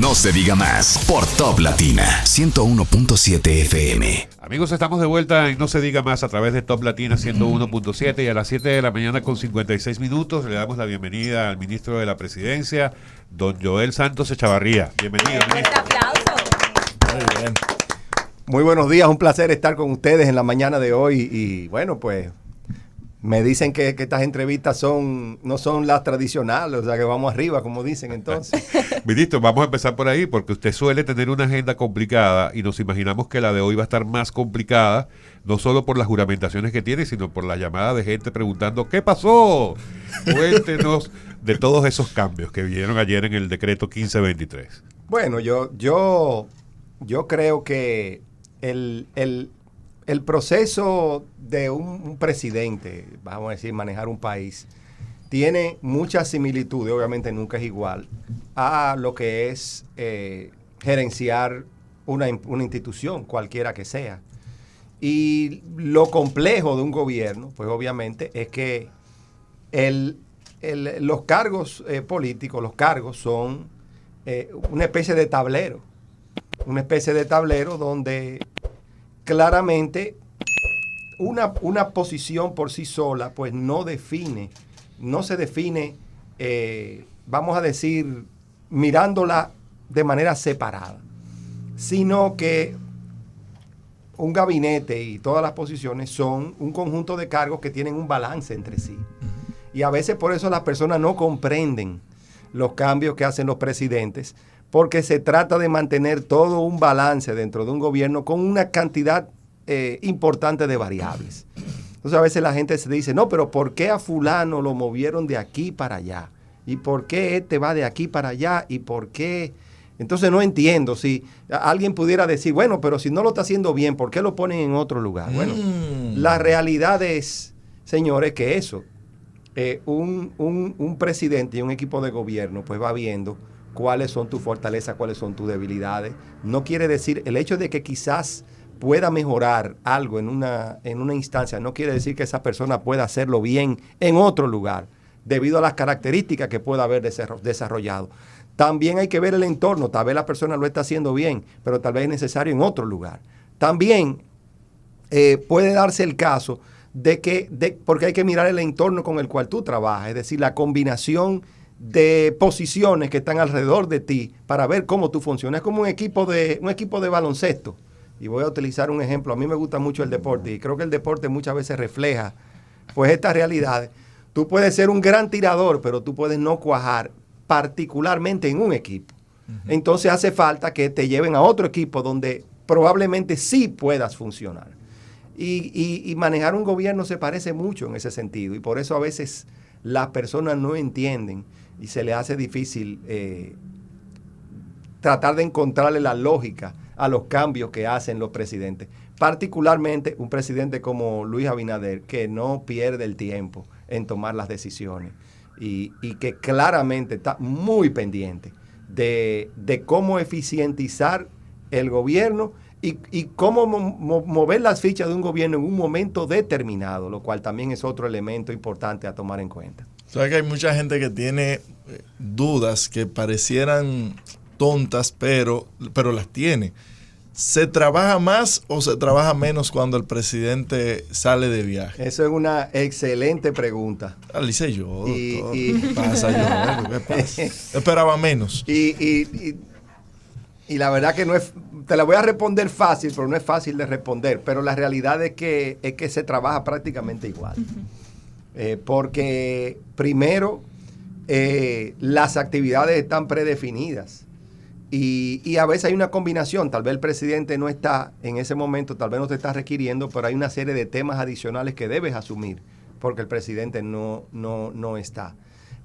No se diga más por Top Latina 101.7 FM. Amigos, estamos de vuelta en No se diga más a través de Top Latina 101.7 y a las 7 de la mañana con 56 minutos le damos la bienvenida al ministro de la Presidencia, don Joel Santos Echavarría. Bienvenido, ministro. Un aplauso. Muy bien. Muy buenos días, un placer estar con ustedes en la mañana de hoy y bueno, pues me dicen que estas entrevistas no son las tradicionales, o sea que vamos arriba, como dicen entonces. Ministro, vamos a empezar por ahí porque usted suele tener una agenda complicada y nos imaginamos que la de hoy va a estar más complicada, no solo por las juramentaciones que tiene, sino por la llamada de gente preguntando ¿qué pasó? Cuéntenos de todos esos cambios que vinieron ayer en el decreto 1523. Bueno, yo creo que el proceso de un presidente, vamos a decir, manejar un país, tiene muchas similitudes, obviamente nunca es igual, a lo que es gerenciar una institución, cualquiera que sea. Y lo complejo de un gobierno, pues obviamente, es que los cargos políticos, los cargos son una especie de tablero. Una especie de tablero donde claramente una posición por sí sola pues no se define, vamos a decir, mirándola de manera separada, sino que un gabinete y todas las posiciones son un conjunto de cargos que tienen un balance entre sí. Y a veces por eso las personas no comprenden los cambios que hacen los presidentes, porque se trata de mantener todo un balance dentro de un gobierno con una cantidad importante de variables. Entonces a veces la gente se dice, no, pero ¿por qué a fulano lo movieron de aquí para allá? ¿Y por qué este va de aquí para allá? ¿Y por qué? Entonces no entiendo. Si alguien pudiera decir, bueno, pero si no lo está haciendo bien, ¿por qué lo ponen en otro lugar? Bueno, la realidad es, señores, que eso, un presidente y un equipo de gobierno pues va viendo cuáles son tus fortalezas, cuáles son tus debilidades. No quiere decir, el hecho de que quizás pueda mejorar algo en una instancia, no quiere decir que esa persona pueda hacerlo bien en otro lugar, debido a las características que pueda haber desarrollado. También hay que ver el entorno, tal vez la persona lo está haciendo bien, pero tal vez es necesario en otro lugar. También puede darse el caso porque hay que mirar el entorno con el cual tú trabajas, es decir, la combinación de posiciones que están alrededor de ti para ver cómo tú funcionas. Es como un equipo de baloncesto. Y voy a utilizar un ejemplo. A mí me gusta mucho el deporte y creo que el deporte muchas veces refleja pues estas realidades. Tú puedes ser un gran tirador, pero tú puedes no cuajar particularmente en un equipo. Entonces hace falta que te lleven a otro equipo donde probablemente sí puedas funcionar. Y manejar un gobierno se parece mucho en ese sentido. Y por eso a veces las personas no entienden y se les hace difícil tratar de encontrarle la lógica a los cambios que hacen los presidentes. Particularmente un presidente como Luis Abinader, que no pierde el tiempo en tomar las decisiones y que claramente está muy pendiente de cómo eficientizar el gobierno y cómo mover las fichas de un gobierno en un momento determinado, lo cual también es otro elemento importante a tomar en cuenta. Sabes que hay mucha gente que tiene dudas que parecieran tontas, pero las tiene. ¿Se trabaja más o se trabaja menos cuando el presidente sale de viaje? Eso es una excelente pregunta. La hice yo, doctor. ¿Qué pasa, yo? ¿Qué pasa? Esperaba menos. Y la verdad que no es, te la voy a responder fácil, pero no es fácil de responder. Pero la realidad es que se trabaja prácticamente igual. Porque primero, las actividades están predefinidas. Y a veces hay una combinación, tal vez el presidente no está en ese momento, tal vez no te está requiriendo, pero hay una serie de temas adicionales que debes asumir, porque el presidente no está.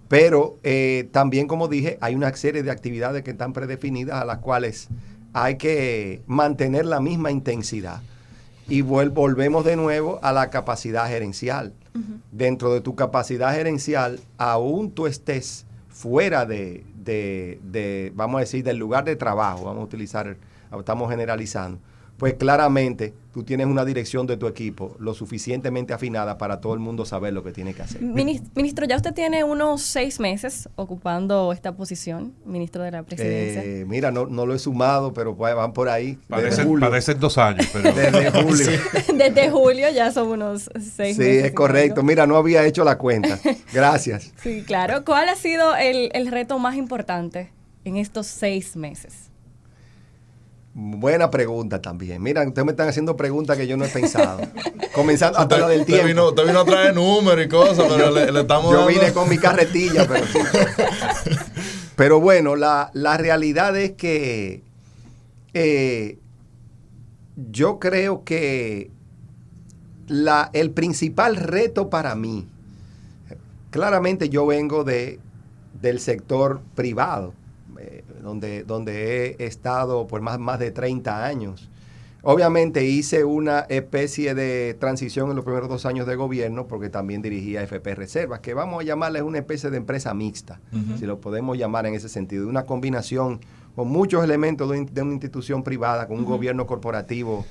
Pero también, como dije, hay una serie de actividades que están predefinidas a las cuales hay que mantener la misma intensidad. Y volvemos de nuevo a la capacidad gerencial. Dentro de tu capacidad gerencial, aún tú estés fuera de vamos a decir, del lugar de trabajo, estamos generalizando, pues claramente tú tienes una dirección de tu equipo lo suficientemente afinada para todo el mundo saber lo que tiene que hacer. Ministro, ya usted tiene unos 6 meses ocupando esta posición, ministro de la Presidencia. Mira, no lo he sumado, pero pues van por ahí. Parecen 2 años, pero... Desde julio. Desde julio ya son unos 6 meses. Sí, es correcto. Mira, no había hecho la cuenta. Gracias. Sí, claro. ¿Cuál ha sido el reto más importante en estos 6 meses? Buena pregunta también. Mira, ustedes me están haciendo preguntas que yo no he pensado. Comenzando hasta la del tiempo. Te vino a traer números y cosas, pero le estamos Yo dando... vine con mi carretilla, pero sí. Pero bueno, la realidad es que yo creo que el principal reto para mí, claramente yo vengo del sector privado, donde he estado por más de 30 años. Obviamente hice una especie de transición en los primeros 2 años de gobierno porque también dirigía FP Reservas, que vamos a llamarle una especie de empresa mixta, si lo podemos llamar en ese sentido, una combinación con muchos elementos de una institución privada, con un gobierno corporativo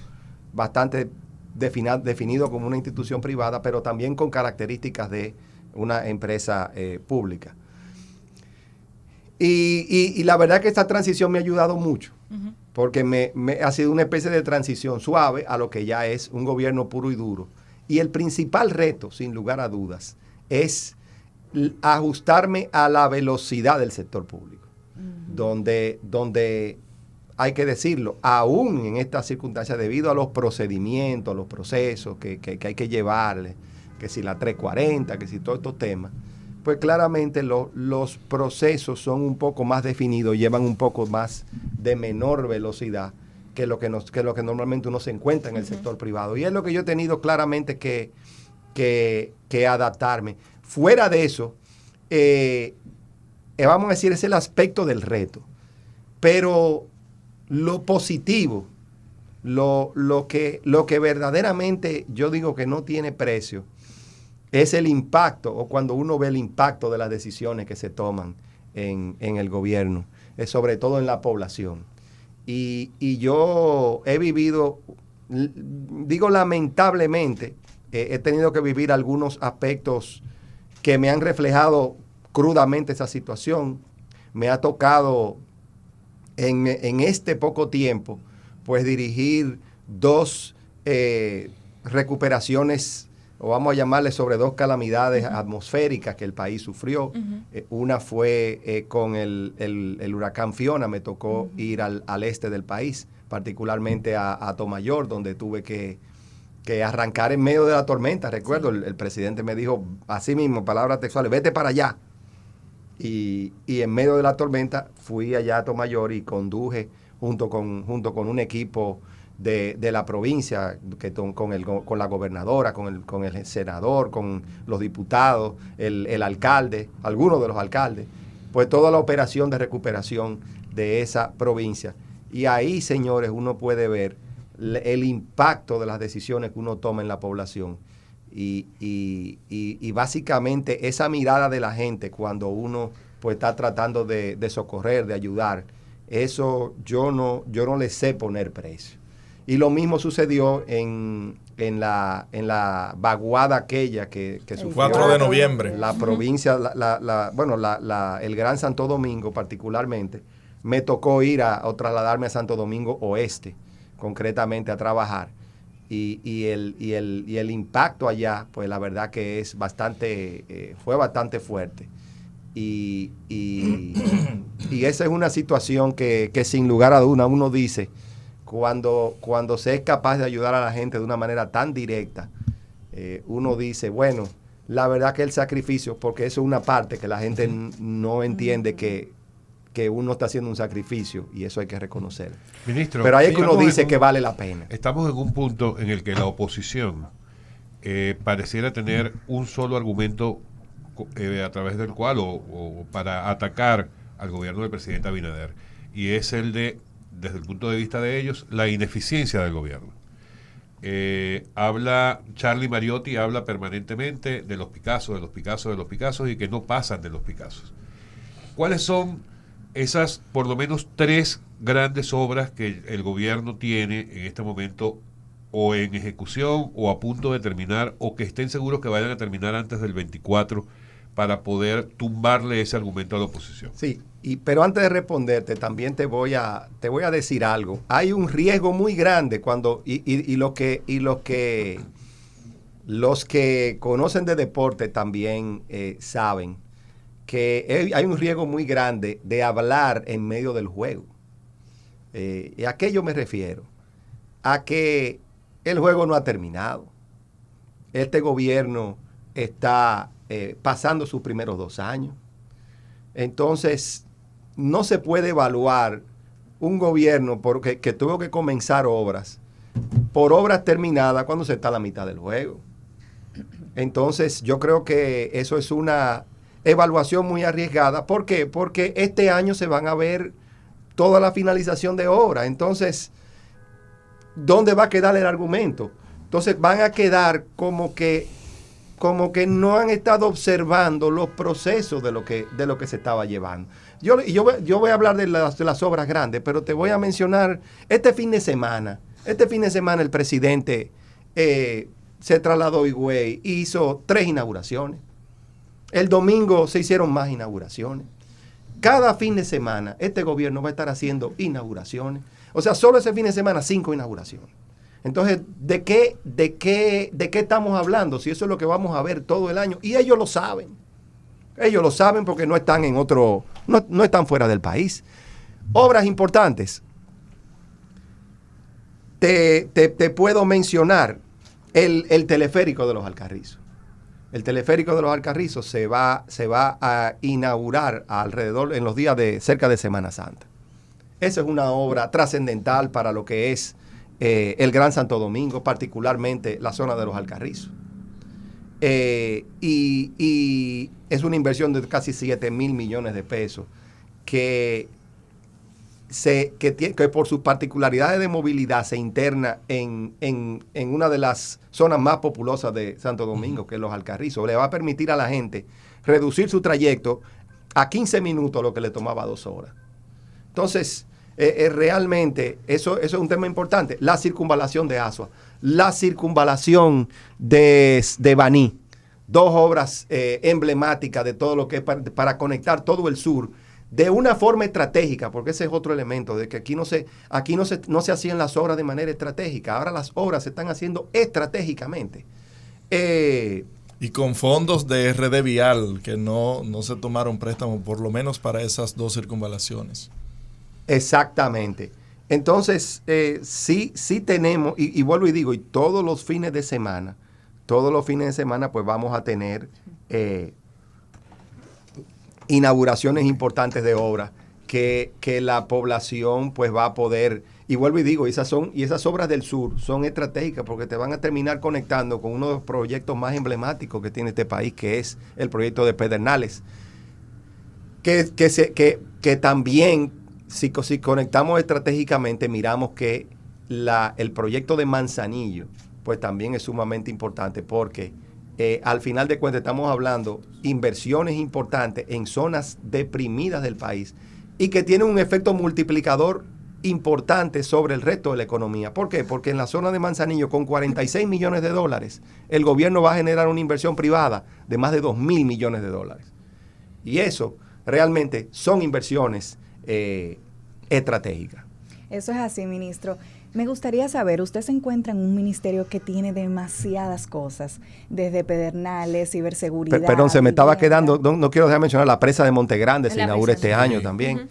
bastante definido como una institución privada, pero también con características de una empresa pública. Y la verdad que esta transición me ha ayudado mucho, porque me ha sido una especie de transición suave a lo que ya es un gobierno puro y duro. Y el principal reto, sin lugar a dudas, es ajustarme a la velocidad del sector público, donde hay que decirlo, aún en estas circunstancias, debido a los procedimientos, a los procesos que hay que llevarle, que si la 340, que si todos estos temas, pues claramente los procesos son un poco más definidos, llevan un poco más de menor velocidad que lo que normalmente uno se encuentra en el sector privado. Y es lo que yo he tenido claramente que adaptarme. Fuera de eso, vamos a decir, es el aspecto del reto. Pero lo positivo, lo que verdaderamente yo digo que no tiene precio, es el impacto, o cuando uno ve el impacto de las decisiones que se toman en el gobierno, sobre todo en la población. Y yo he vivido, digo lamentablemente, he tenido que vivir algunos aspectos que me han reflejado crudamente esa situación. Me ha tocado en este poco tiempo, pues dirigir 2 recuperaciones, o vamos a llamarle sobre 2 calamidades atmosféricas que el país sufrió. Una fue con el huracán Fiona, me tocó ir al este del país, particularmente a Tomayor, donde tuve que arrancar en medio de la tormenta. Recuerdo, el presidente me dijo, así mismo, palabras textuales, vete para allá. Y en medio de la tormenta fui allá a Tomayor y conduje junto con un equipo de la provincia, con la gobernadora, con el senador, con los diputados, el alcalde, algunos de los alcaldes, pues toda la operación de recuperación de esa provincia. Y ahí, señores, uno puede ver el impacto de las decisiones que uno toma en la población. Y básicamente esa mirada de la gente cuando uno pues está tratando de socorrer, de ayudar, eso yo no le sé poner precio. Y lo mismo sucedió en la vaguada aquella que sufrió 4 de noviembre. La provincia, el Gran Santo Domingo particularmente. Me tocó ir o trasladarme a Santo Domingo Oeste, concretamente a trabajar. Y el impacto allá, pues la verdad que fue bastante fuerte. Y esa es una situación que sin lugar a duda uno dice, cuando se es capaz de ayudar a la gente de una manera tan directa, uno dice, bueno, la verdad que el sacrificio, porque eso es una parte que la gente no entiende que uno está haciendo un sacrificio, y eso hay que reconocer. Ministro, pero ahí es que uno dice que vale la pena. Estamos en un punto en el que la oposición pareciera tener un solo argumento a través del cual o para atacar al gobierno del presidente Abinader, y es el desde el punto de vista de ellos, la ineficiencia del gobierno. Charlie Mariotti habla permanentemente de los Picassos, y que no pasan de los Picassos. ¿Cuáles son esas por lo menos 3 grandes obras que el gobierno tiene en este momento o en ejecución o a punto de terminar o que estén seguros que vayan a terminar antes del 24 para poder tumbarle ese argumento a la oposición? Sí, pero antes de responderte, también te voy a decir algo. Hay un riesgo muy grande cuando, los que conocen de deporte también saben que hay un riesgo muy grande de hablar en medio del juego. ¿Y a qué yo me refiero? A que el juego no ha terminado. Este gobierno está pasando sus primeros 2 años. Entonces, no se puede evaluar un gobierno que tuvo que comenzar obras por obras terminadas cuando se está a la mitad del juego. Entonces, yo creo que eso es una evaluación muy arriesgada. ¿Por qué? Porque este año se van a ver toda la finalización de obras. Entonces, ¿dónde va a quedar el argumento? Entonces, van a quedar como que no han estado observando los procesos de lo que se estaba llevando. Yo voy a hablar de las obras grandes, pero te voy a mencionar este fin de semana el presidente se trasladó a Higüey y hizo 3 inauguraciones. El domingo se hicieron más inauguraciones. Cada fin de semana este gobierno va a estar haciendo inauguraciones. O sea, solo ese fin de semana 5 inauguraciones. Entonces, ¿de qué estamos hablando? Si eso es lo que vamos a ver todo el año. Y ellos lo saben. Ellos lo saben porque no están no están fuera del país. Obras importantes. Te puedo mencionar el teleférico de los Alcarrizos. El teleférico de los Alcarrizos se va a inaugurar en los días cerca de Semana Santa. Esa es una obra trascendental para lo que es el Gran Santo Domingo, particularmente la zona de los Alcarrizos. Y es una inversión de casi 7 mil millones de pesos que por sus particularidades de movilidad se interna en una de las zonas más populosas de Santo Domingo, que es los Alcarrizos. Le va a permitir a la gente reducir su trayecto a 15 minutos, lo que le tomaba 2 horas. Entonces, realmente, eso es un tema importante. La circunvalación de Asua, la circunvalación de Baní, 2 obras emblemáticas de todo lo que es para conectar todo el sur de una forma estratégica, porque ese es otro elemento, de que aquí no se hacían las obras de manera estratégica, ahora las obras se están haciendo estratégicamente. Y con fondos de RD Vial, que no se tomaron préstamo, por lo menos para esas 2 circunvalaciones. Exactamente. Entonces, sí tenemos, y vuelvo y digo, y todos los fines de semana, pues vamos a tener inauguraciones importantes de obras que la población pues va a poder, y vuelvo y digo, esas obras del sur son estratégicas porque te van a terminar conectando con uno de los proyectos más emblemáticos que tiene este país, que es el proyecto de Pedernales, que también si conectamos estratégicamente miramos que el proyecto de Manzanillo pues también es sumamente importante porque al final de cuentas estamos hablando inversiones importantes en zonas deprimidas del país y que tienen un efecto multiplicador importante sobre el resto de la economía. ¿Por qué? Porque en la zona de Manzanillo, con 46 millones de dólares, el gobierno va a generar una inversión privada de más de 2.000 millones de dólares. Y eso realmente son inversiones estratégicas. Eso es así, ministro. Me gustaría saber, usted se encuentra en un ministerio que tiene demasiadas cosas, desde Pedernales, ciberseguridad. Perdón, se me estaba quedando, no quiero dejar de mencionar la presa de Montegrande, se inaugura este año también.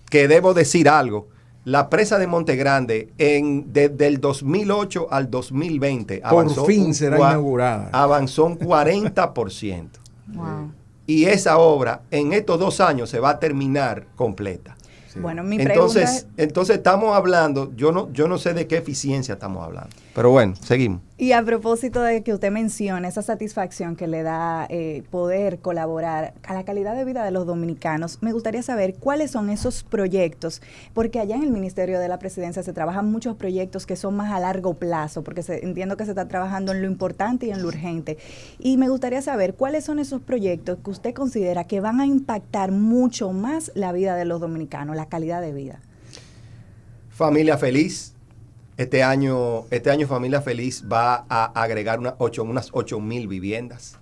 Que debo decir algo, la presa de Montegrande desde el 2008 al 2020 por fin será inaugurada. Avanzó un 40%. Wow. Y esa obra en estos 2 años se va a terminar completa. Sí. Bueno, mi pregunta entonces estamos hablando, yo no sé de qué eficiencia estamos hablando, pero bueno, seguimos. Y a propósito de que usted menciona esa satisfacción que le da poder colaborar a la calidad de vida de los dominicanos, me gustaría saber cuáles son esos proyectos, porque allá en el Ministerio de la Presidencia se trabajan muchos proyectos que son más a largo plazo, porque entiendo que se está trabajando en lo importante y en lo urgente. Y me gustaría saber cuáles son esos proyectos que usted considera que van a impactar mucho más la vida de los dominicanos, la calidad de vida. Familia Feliz. Este año Familia Feliz va a agregar unas 8,000 viviendas.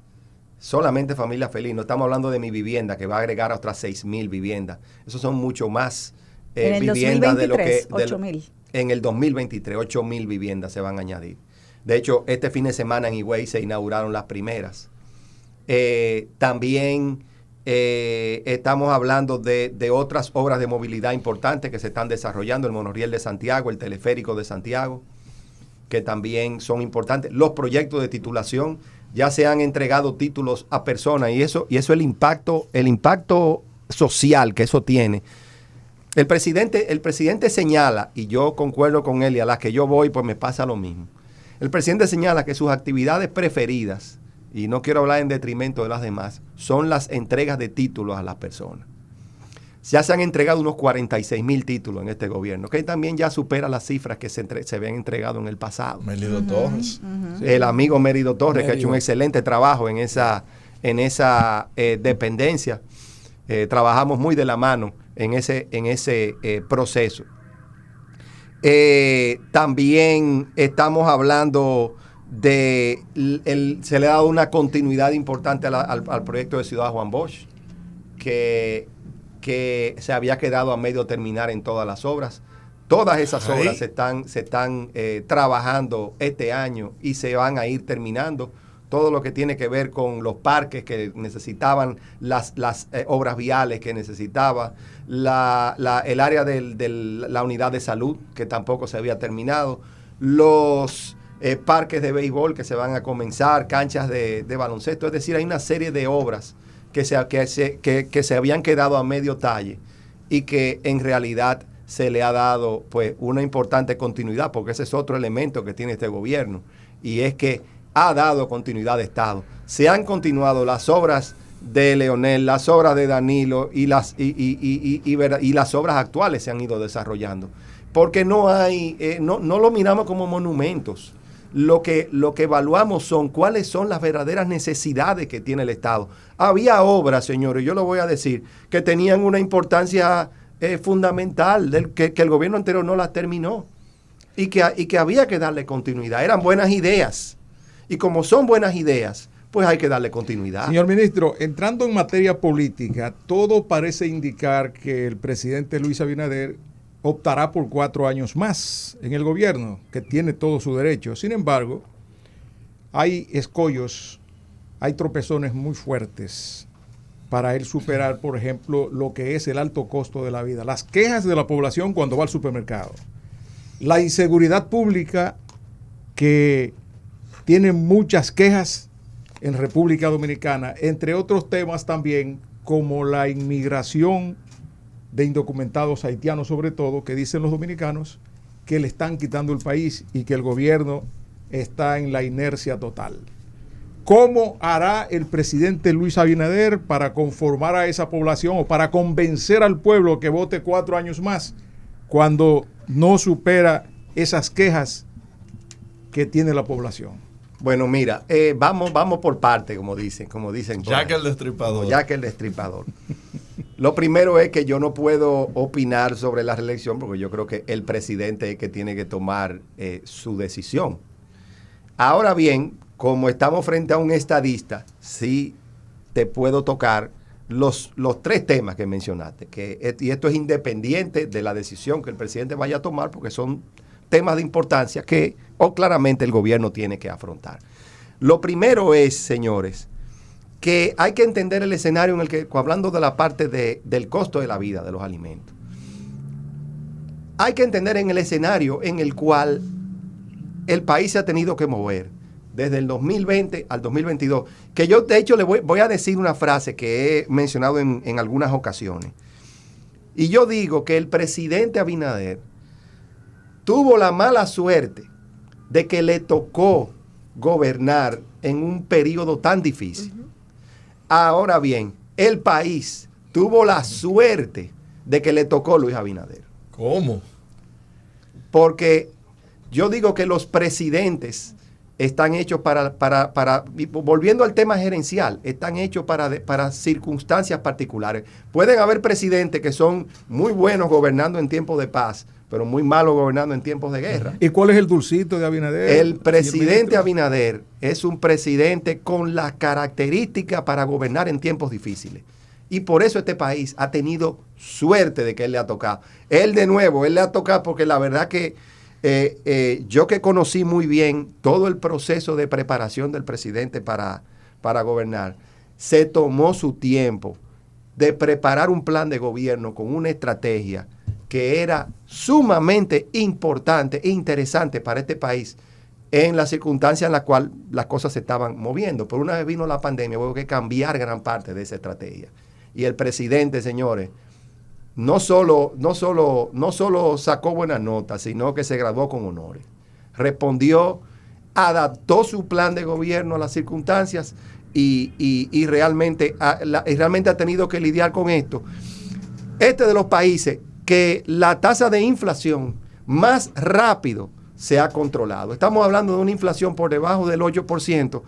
Solamente Familia Feliz. No estamos hablando de Mi Vivienda, que va a agregar otras 6,000 viviendas. Eso son mucho más viviendas de lo que... 8,000. En el 2023, 8,000 viviendas se van a añadir. De hecho, este fin de semana en Higüey se inauguraron las primeras. También estamos hablando de otras obras de movilidad importantes que se están desarrollando, el monorriel de Santiago, el teleférico de Santiago, que también son importantes. Los proyectos de titulación, ya se han entregado títulos a personas y eso el impacto social que eso tiene. El presidente señala, y yo concuerdo con él, y a las que yo voy pues me pasa lo mismo. El presidente señala que sus actividades preferidas, y no quiero hablar en detrimento de las demás, son las entregas de títulos a las personas. Ya se han entregado unos 46,000 títulos en este gobierno, que también ya supera las cifras que se habían entregado en el pasado. Mérido Torres. El amigo Mérido Torres, que ha hecho un excelente trabajo en esa dependencia. Trabajamos muy de la mano en ese proceso. También estamos hablando se le ha dado una continuidad importante al proyecto de Ciudad Juan Bosch, que se había quedado a medio terminar en todas las obras. Todas esas obras se están trabajando este año y se van a ir terminando. Todo lo que tiene que ver con los parques que necesitaban, las obras viales que necesitaba, el área de la unidad de salud, que tampoco se había terminado, los parques de béisbol que se van a comenzar, canchas de baloncesto. Es decir, hay una serie de obras que se habían quedado a medio talle y que en realidad se le ha dado pues una importante continuidad, porque ese es otro elemento que tiene este gobierno, y es que ha dado continuidad de Estado. Se han continuado las obras de Leonel, las obras de Danilo y las obras actuales se han ido desarrollando, porque no lo miramos como monumentos. Lo que evaluamos son cuáles son las verdaderas necesidades que tiene el Estado. Había obras, señores, yo lo voy a decir, que tenían una importancia fundamental, que el gobierno anterior no las terminó y que había que darle continuidad. Eran buenas ideas, y como son buenas ideas, pues hay que darle continuidad. Señor ministro, entrando en materia política, todo parece indicar que el presidente Luis Abinader optará por 4 años más en el gobierno, que tiene todo su derecho. Sin embargo, hay escollos, hay tropezones muy fuertes para él superar, por ejemplo, lo que es el alto costo de la vida, las quejas de la población cuando va al supermercado, la inseguridad pública, que tiene muchas quejas en República Dominicana, entre otros temas también, como la inmigración de indocumentados haitianos, sobre todo, que dicen los dominicanos que le están quitando el país y que el gobierno está en la inercia total. ¿Cómo hará el presidente Luis Abinader para conformar a esa población o para convencer al pueblo que vote 4 años más cuando no supera esas quejas que tiene la población? Bueno, mira, vamos por parte, como dicen. Jack el Destripador. Jack el Destripador. Lo primero es que yo no puedo opinar sobre la reelección, porque yo creo que el presidente es el que tiene que tomar su decisión. Ahora bien, como estamos frente a un estadista, sí te puedo tocar los 3 temas que mencionaste, y esto es independiente de la decisión que el presidente vaya a tomar, porque son temas de importancia que claramente el gobierno tiene que afrontar. Lo primero es, señores, que hay que entender el escenario en el que, hablando de la parte del costo de la vida, de los alimentos, hay que entender en el escenario en el cual el país se ha tenido que mover desde el 2020 al 2022, que yo de hecho le voy a decir una frase que he mencionado en algunas ocasiones, y yo digo que el presidente Abinader tuvo la mala suerte de que le tocó gobernar en un periodo tan difícil. Ahora bien, el país tuvo la suerte de que le tocó Luis Abinader. ¿Cómo? Porque yo digo que los presidentes están hechos volviendo al tema gerencial, están hechos para circunstancias particulares. Pueden haber presidentes que son muy buenos gobernando en tiempos de paz, pero muy malos gobernando en tiempos de guerra. ¿Y cuál es el dulcito de Abinader? El presidente Abinader es un presidente con las características para gobernar en tiempos difíciles. Y por eso este país ha tenido suerte de que él le ha tocado. Él le ha tocado porque la verdad que yo que conocí muy bien todo el proceso de preparación del presidente para gobernar, se tomó su tiempo de preparar un plan de gobierno con una estrategia que era sumamente importante e interesante para este país en las circunstancias en las cuales las cosas se estaban moviendo. Pero una vez vino la pandemia, hubo que cambiar gran parte de esa estrategia. Y el presidente, señores, no solo sacó buenas notas, sino que se graduó con honores. Respondió, adaptó su plan de gobierno a las circunstancias y realmente ha tenido que lidiar con esto. Este de los países que la tasa de inflación más rápido se ha controlado. Estamos hablando de una inflación por debajo del 8%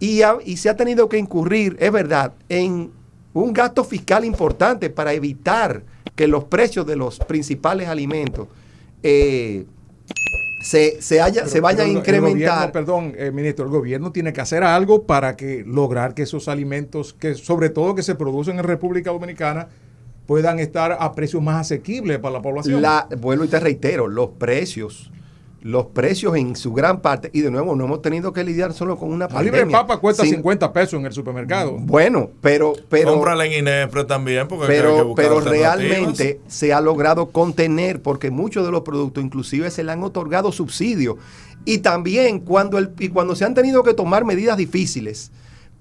y se ha tenido que incurrir, es verdad, en un gasto fiscal importante para evitar que los precios de los principales alimentos se vayan a incrementar. Ministro, el gobierno tiene que hacer algo para lograr que esos alimentos, que sobre todo que se producen en República Dominicana, puedan estar a precios más asequibles para la población. Vuelvo y te reitero, los precios en su gran parte, y de nuevo no hemos tenido que lidiar solo con una pandemia. La libre papa cuesta 50 pesos en el supermercado. Bueno, pero cómprala en Inespre también, porque hay que buscar pero realmente se ha logrado contener, porque muchos de los productos inclusive se le han otorgado subsidios. Y también cuando se han tenido que tomar medidas difíciles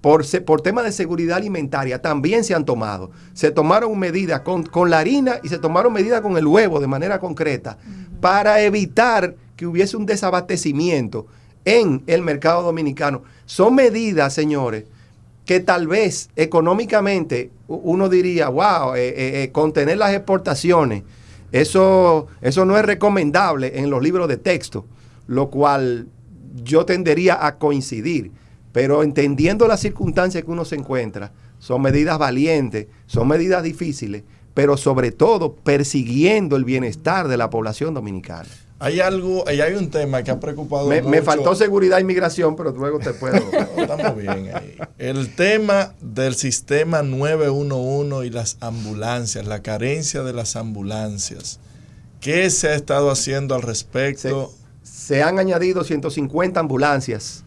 por temas de seguridad alimentaria, también se han tomado. Se tomaron medidas con la harina y se tomaron medidas con el huevo de manera concreta para evitar que hubiese un desabastecimiento en el mercado dominicano. Son medidas, señores, que tal vez económicamente uno diría, wow, contener las exportaciones, eso no es recomendable en los libros de texto, lo cual yo tendería a coincidir. Pero entendiendo las circunstancias que uno se encuentra, son medidas valientes, son medidas difíciles, pero sobre todo persiguiendo el bienestar de la población dominicana. Hay un tema que ha preocupado mucho. Me faltó seguridad e inmigración, pero luego te puedo. Estamos bien ahí. El tema del sistema 911 y las ambulancias, la carencia de las ambulancias. ¿Qué se ha estado haciendo al respecto? Se han añadido 150 ambulancias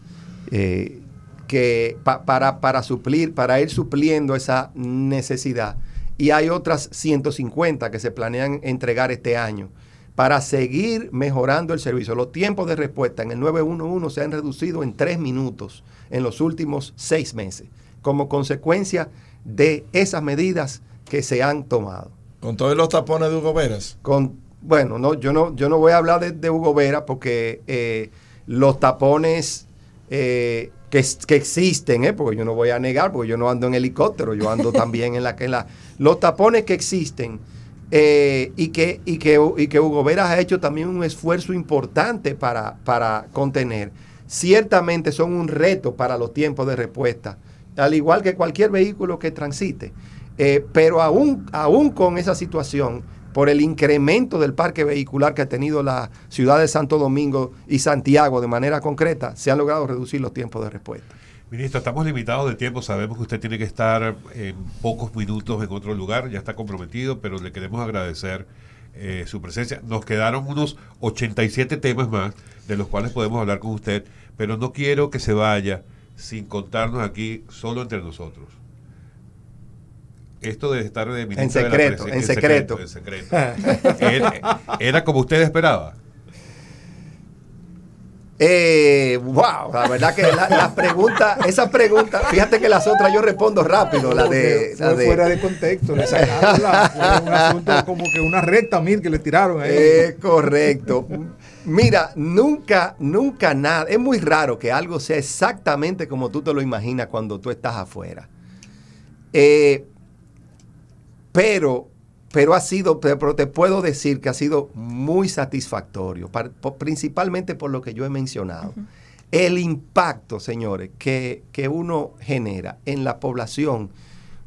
para ir supliendo esa necesidad. Y hay otras 150 que se planean entregar este año para seguir mejorando el servicio. Los tiempos de respuesta en el 911 se han reducido en 3 minutos en los últimos 6 meses, como consecuencia de esas medidas que se han tomado. ¿Con todos los tapones de Hugo Veras? Yo no voy a hablar de Hugo Veras porque los tapones que existen, porque yo no voy a negar, porque yo no ando en helicóptero, yo ando también los tapones que existen, y que Hugo Veras ha hecho también un esfuerzo importante para contener. Ciertamente son un reto para los tiempos de respuesta, al igual que cualquier vehículo que transite. Pero aún con esa situación, por el incremento del parque vehicular que ha tenido la ciudad de Santo Domingo y Santiago de manera concreta, se han logrado reducir los tiempos de respuesta. Ministro, estamos limitados de tiempo, sabemos que usted tiene que estar en pocos minutos en otro lugar, ya está comprometido, pero le queremos agradecer su presencia. Nos quedaron unos 87 temas más, de los cuales podemos hablar con usted, pero no quiero que se vaya sin contarnos aquí solo entre nosotros. Esto de estar de ministro en secreto. ¿Era como usted esperaba? Wow, la verdad que esa pregunta, fíjate que las otras yo respondo rápido, Fue fuera de contexto, le sacaron fue un asunto como que una recta mil que le tiraron ahí. Correcto. Mira, nunca nada, es muy raro que algo sea exactamente como tú te lo imaginas cuando tú estás afuera. Pero te puedo decir que ha sido muy satisfactorio, principalmente por lo que yo he mencionado. Uh-huh. El impacto, señores, que uno genera en la población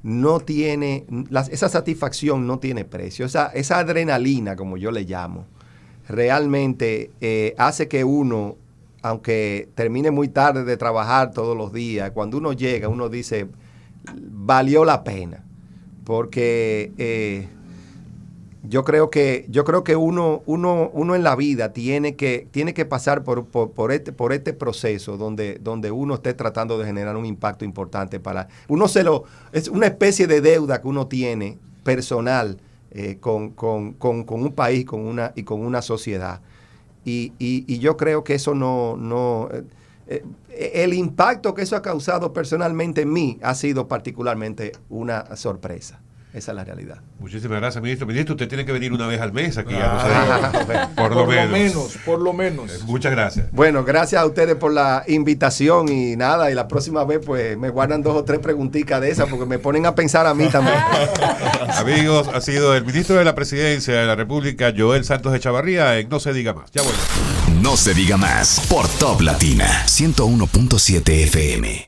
no tiene, esa satisfacción no tiene precio. Esa adrenalina, como yo le llamo, realmente hace que uno, aunque termine muy tarde de trabajar todos los días, cuando uno llega, uno dice, valió la pena. Porque yo creo que uno en la vida tiene que pasar por este proceso donde uno esté tratando de generar un impacto importante es una especie de deuda que uno tiene personal con un país y con una sociedad. Y yo creo que eso el impacto que eso ha causado personalmente en mí ha sido particularmente una sorpresa. Esa es la realidad. Muchísimas gracias, ministro. Ministro, usted tiene que venir una vez al mes aquí. Por lo menos. Muchas gracias. Bueno, gracias a ustedes por la invitación y nada, y la próxima vez pues me guardan 2 o 3 preguntitas de esas porque me ponen a pensar a mí también. Amigos, ha sido el ministro de la Presidencia de la República, Joel Santos Echavarría, en No se diga más. Ya vuelvo. No se diga más por Top Latina 101.7 FM.